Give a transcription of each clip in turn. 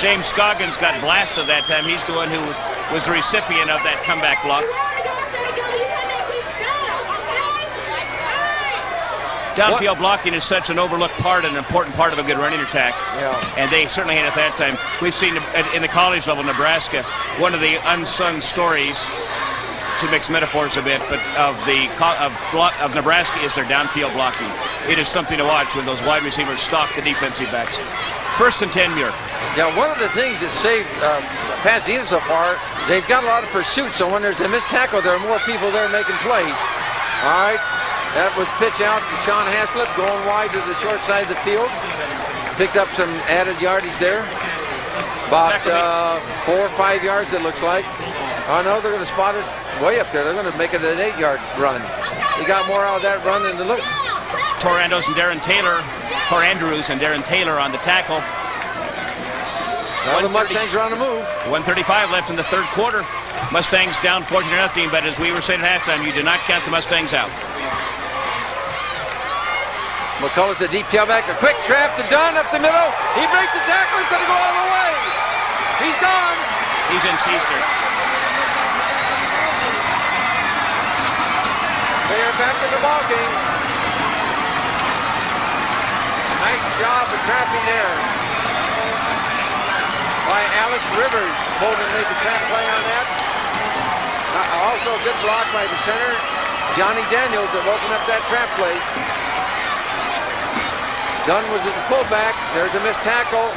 James Scoggins got blasted that time. He's the one who was the recipient of that comeback block. Downfield blocking is such an overlooked part, an important part of a good running attack. Yeah. And they certainly had at that time. We've seen in the college level, Nebraska, one of the unsung stories, to mix metaphors a bit, but of Nebraska is their downfield blocking. It is something to watch when those wide receivers stalk the defensive backs. 1st and 10, MUIR. Yeah, one of the things that saved Pasadena so far, they've got a lot of pursuit, so when there's a missed tackle, there are more people there making plays. All right, that was pitch out to Sean Haslip, going wide to the short side of the field. Picked up some added yardage there. About 4 or 5 yards, it looks like. Oh, no, they're going to spot it way up there. They're going to make it an 8-yard run. He got more out of that run than the look. Tor Andrews and Darren Taylor on the tackle. Now the Mustangs are on the move. 1:35 left in the 3rd quarter. Mustangs down 14-0, but as we were saying at halftime, you do not count the Mustangs out. McCullough's the deep tailback. A quick trap to Dunn up the middle. He breaks the tackle. He's going to go all the way. He's gone. He's in Caesar. They are back in the ball game. Nice job of trapping there by Alex Rivers. Bolden made the trap play on that. Also a good block by the center, Johnny Daniels, that opened up that trap play. Dunn was at the fullback. There's a missed tackle.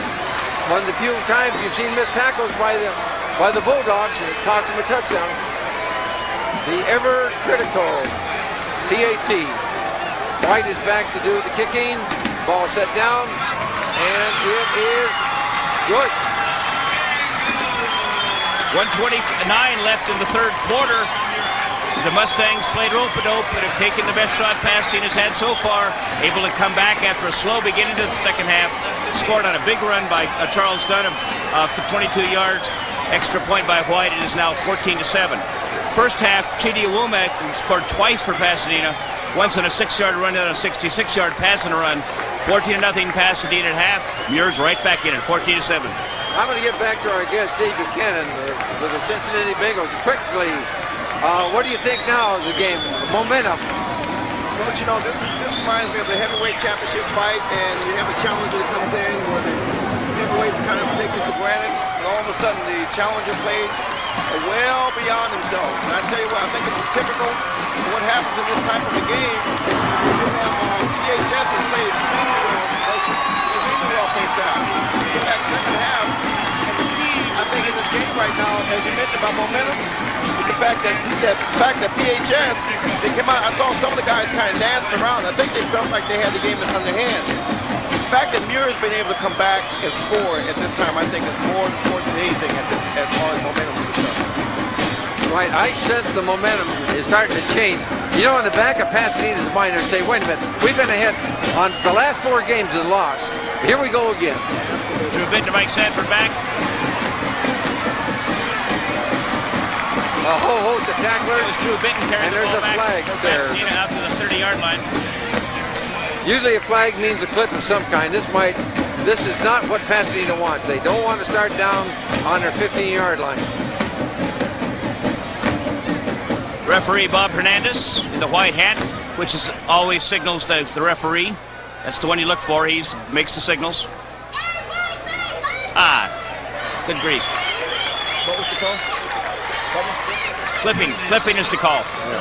One of the few times you've seen missed tackles by the Bulldogs, and it cost them a touchdown. The ever critical PAT. White is back to do the kicking. Ball set down, and it is good. 1:29 left in the 3rd quarter. The Mustangs played rope-a-dope, but have taken the best shot Pasadena's had so far. Able to come back after a slow beginning to the 2nd half. Scored on a big run by Charles Dunn of 22 yards. Extra point by White. It is now 14-7. 1st half, Chidi Womack scored twice for Pasadena. Once on a 6-yard run and a 66-yard pass and a run. 14-0 Pasadena at half. MUIR's right back in at 14-7. I'm going to get back to our guest, Dave Buchanan, with the Cincinnati Bengals. Quickly, what do you think now of the game? Momentum. Well, you know, this reminds me of the heavyweight championship fight, and you have a challenger that comes in where the heavyweights kind of take it for granted, and all of a sudden the challenger plays well beyond themselves. And I tell you what, I think this is typical of what happens in this type of a game. You have PHS has played extremely well faced out. You get back 2nd half, and the key, I think, in this game right now, as you mentioned about momentum, is the fact that PHS, they came out. I saw some of the guys kind of dancing around. I think they felt like they had the game in their hand. The fact that MUIR has been able to come back and score at this time, I think, is more important than anything as far as momentum is concerned. Right, I sense the momentum is starting to change. You know, in the back of Pasadena's mind, they're saying, wait a minute, we've been ahead on the last 4 games and lost. Here we go again. Drew Bitten to Mike Sanford back. A whole host of tacklers. There's Drew Bitten carrying the ball back for Pasadena out to the 30-yard line. Usually a flag means a clip of some kind. This is not what Pasadena wants. They don't want to start down on their 15-yard line. Referee Bob Hernandez in the white hat, which is always signals to the referee. That's the one you look for. He makes the signals. Good grief. What was the call? Clipping is the call. Yeah.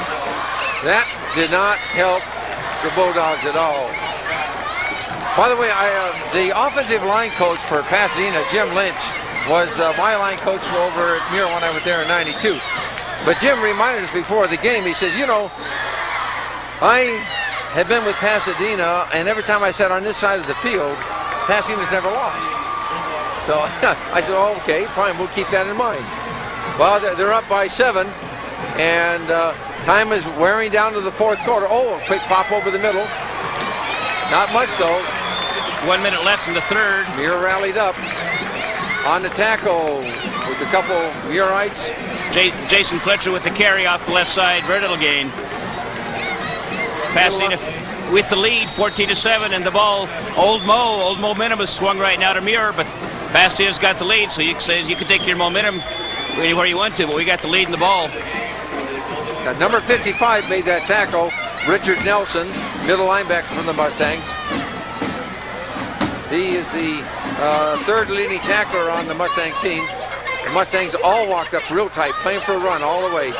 That did not help the Bulldogs at all. By the way, the offensive line coach for Pasadena, Jim Lynch, was my line coach over at MUIR when I was there in '92. But Jim reminded us before the game, he says, you know, I have been with Pasadena, and every time I sat on this side of the field, Pasadena's never lost. So I said, oh, okay, fine, we'll keep that in mind. Well, they're up by 7, and time is wearing down to the 4th quarter. Oh, a quick pop over the middle. Not much, though. 1 minute left in the 3rd. MUIR rallied up on the tackle with a couple MUIRites. Jason Fletcher with the carry off the left side. Very little gain. Pasadena with the lead, 14-7, and the ball. Old momentum is swung right now to MUIR, but Pasadena's got the lead, so you can take your momentum anywhere you want to, but we got the lead in the ball. Number 55 made that tackle. Richard Nelson, middle linebacker from the Mustangs. He is the third leading tackler on the Mustang team. The Mustangs all walked up real tight, playing for a run all the way.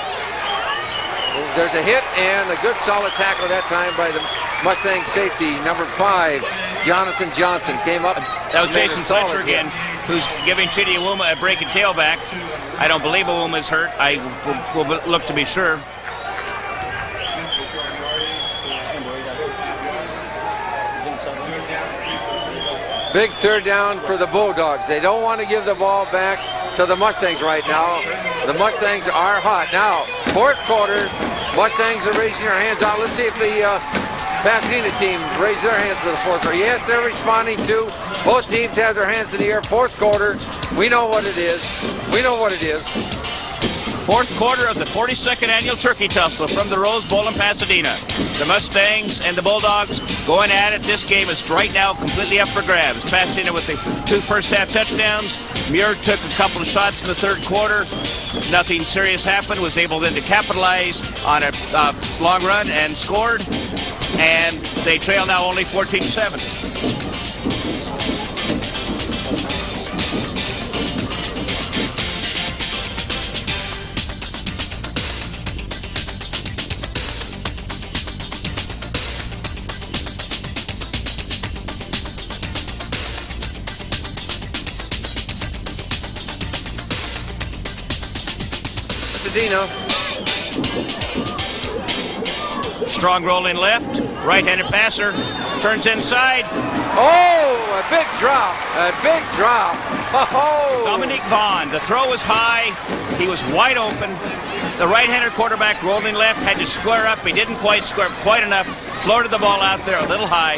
There's a hit and a good solid tackle that time by the Mustang safety, number 5, Jonathan Johnson, came up. That was Jason Fletcher again, who's giving Chidi Awuma a breaking tailback. I don't believe Awuma's hurt. I will look to be sure. Big third down for the Bulldogs. They don't want to give the ball back to the Mustangs right now. The Mustangs are hot. Now, fourth quarter, Mustangs are raising their hands out. Let's see if the Pasadena team raise their hands for the fourth quarter. Yes, they're responding too. Both teams have their hands in the air. Fourth quarter, we know what it is. We know what it is. Fourth quarter of the 42nd annual Turkey Tussle from the Rose Bowl in Pasadena. The Mustangs and the Bulldogs going at it. This game is right now completely up for grabs. Pasadena with the 2 first-half touchdowns. MUIR took a couple of shots in the third quarter. Nothing serious happened. Was able then to capitalize on a long run and scored. And they trail now only 14-7. Strong rolling left, right-handed passer, turns inside. Oh, a big drop, a big drop. Oh. Dominique Vaughn, the throw was high, he was wide open. The right-handed quarterback rolling left, had to square up, he didn't quite square up quite enough, floated the ball out there a little high,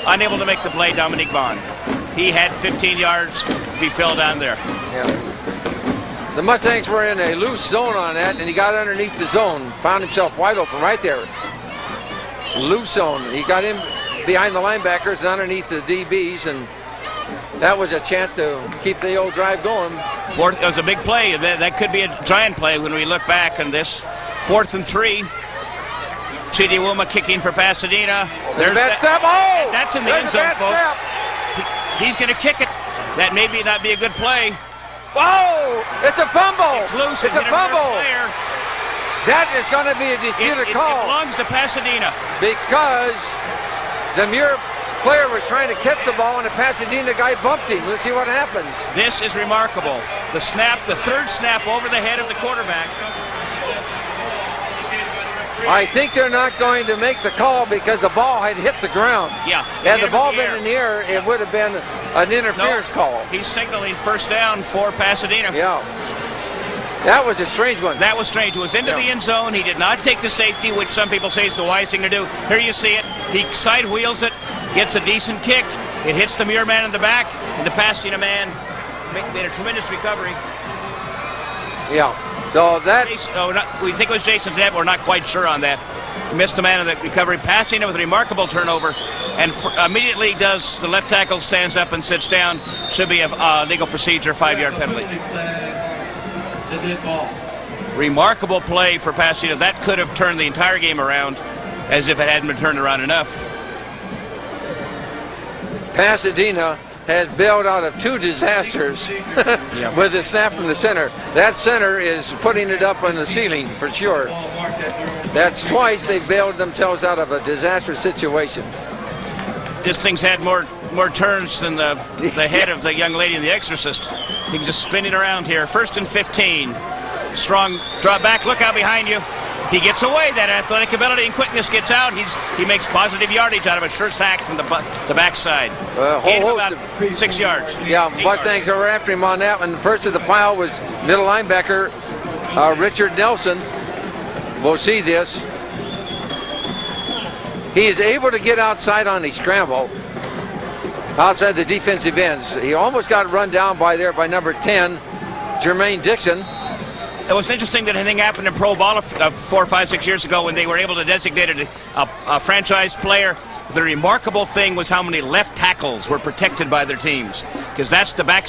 unable to make the play, Dominique Vaughn. He had 15 yards if he fell down there. Yeah. The Mustangs were in a loose zone on that, and he got underneath the zone, found himself wide open right there. Loose zone. He got in behind the linebackers and underneath the DBs, and that was a chance to keep the old drive going. It was a big play. That could be a giant play when we look back on this. 4th and 3. Chidi Awuma kicking for Pasadena. There's that step. Oh! That's in the end zone, folks. He's going to kick it. That may not be a good play. Whoa! It's a fumble! It's loose. It's a fumble! That is going to be a disputed call. It belongs to Pasadena. Because the MUIR player was trying to catch the ball and the Pasadena guy bumped him. Let's see what happens. This is remarkable. The snap, the third snap over the head of the quarterback. I think they're not going to make the call because the ball had hit the ground. Yeah. Had the ball been in the air, it would have been an interference call. He's signaling first down for Pasadena. Yeah. That was a strange one. That was strange. It was into the end zone. He did not take the safety, which some people say is the wise thing to do. Here you see it. He side wheels it, gets a decent kick. It hits the MUIR man in the back, and the Pasadena man made a tremendous recovery. Yeah. So that... we think it was Jason Deb. We're not quite sure on that. Missed a man in the recovery. Pasadena with a remarkable turnover. And immediately does the left tackle, stands up and sits down. Should be a legal procedure, 5-yard penalty. Remarkable play for Pasadena. That could have turned the entire game around as if it hadn't been turned around enough. Pasadena has bailed out of 2 disasters with the snap from the center. That center is putting it up on the ceiling for sure. That's twice they've bailed themselves out of a disastrous situation. This thing's had more turns than the head of the young lady in The Exorcist. He can just spin it around here. 1st and 15. Strong drop back. Look out behind you. He gets away. That athletic ability and quickness gets out. He makes positive yardage out of a sure sack from the backside. Gain of about 6 yards. Yeah, Mustangs are after him on that one. First of the pile was middle linebacker Richard Nelson. We'll see this. He is able to get outside on a scramble, outside the defensive ends. He almost got run down by number 10, Jermaine Dixon. It was interesting that anything happened in pro ball 4, 5, 6 years ago when they were able to designate a franchise player. The remarkable thing was how many left tackles were protected by their teams, because that's the back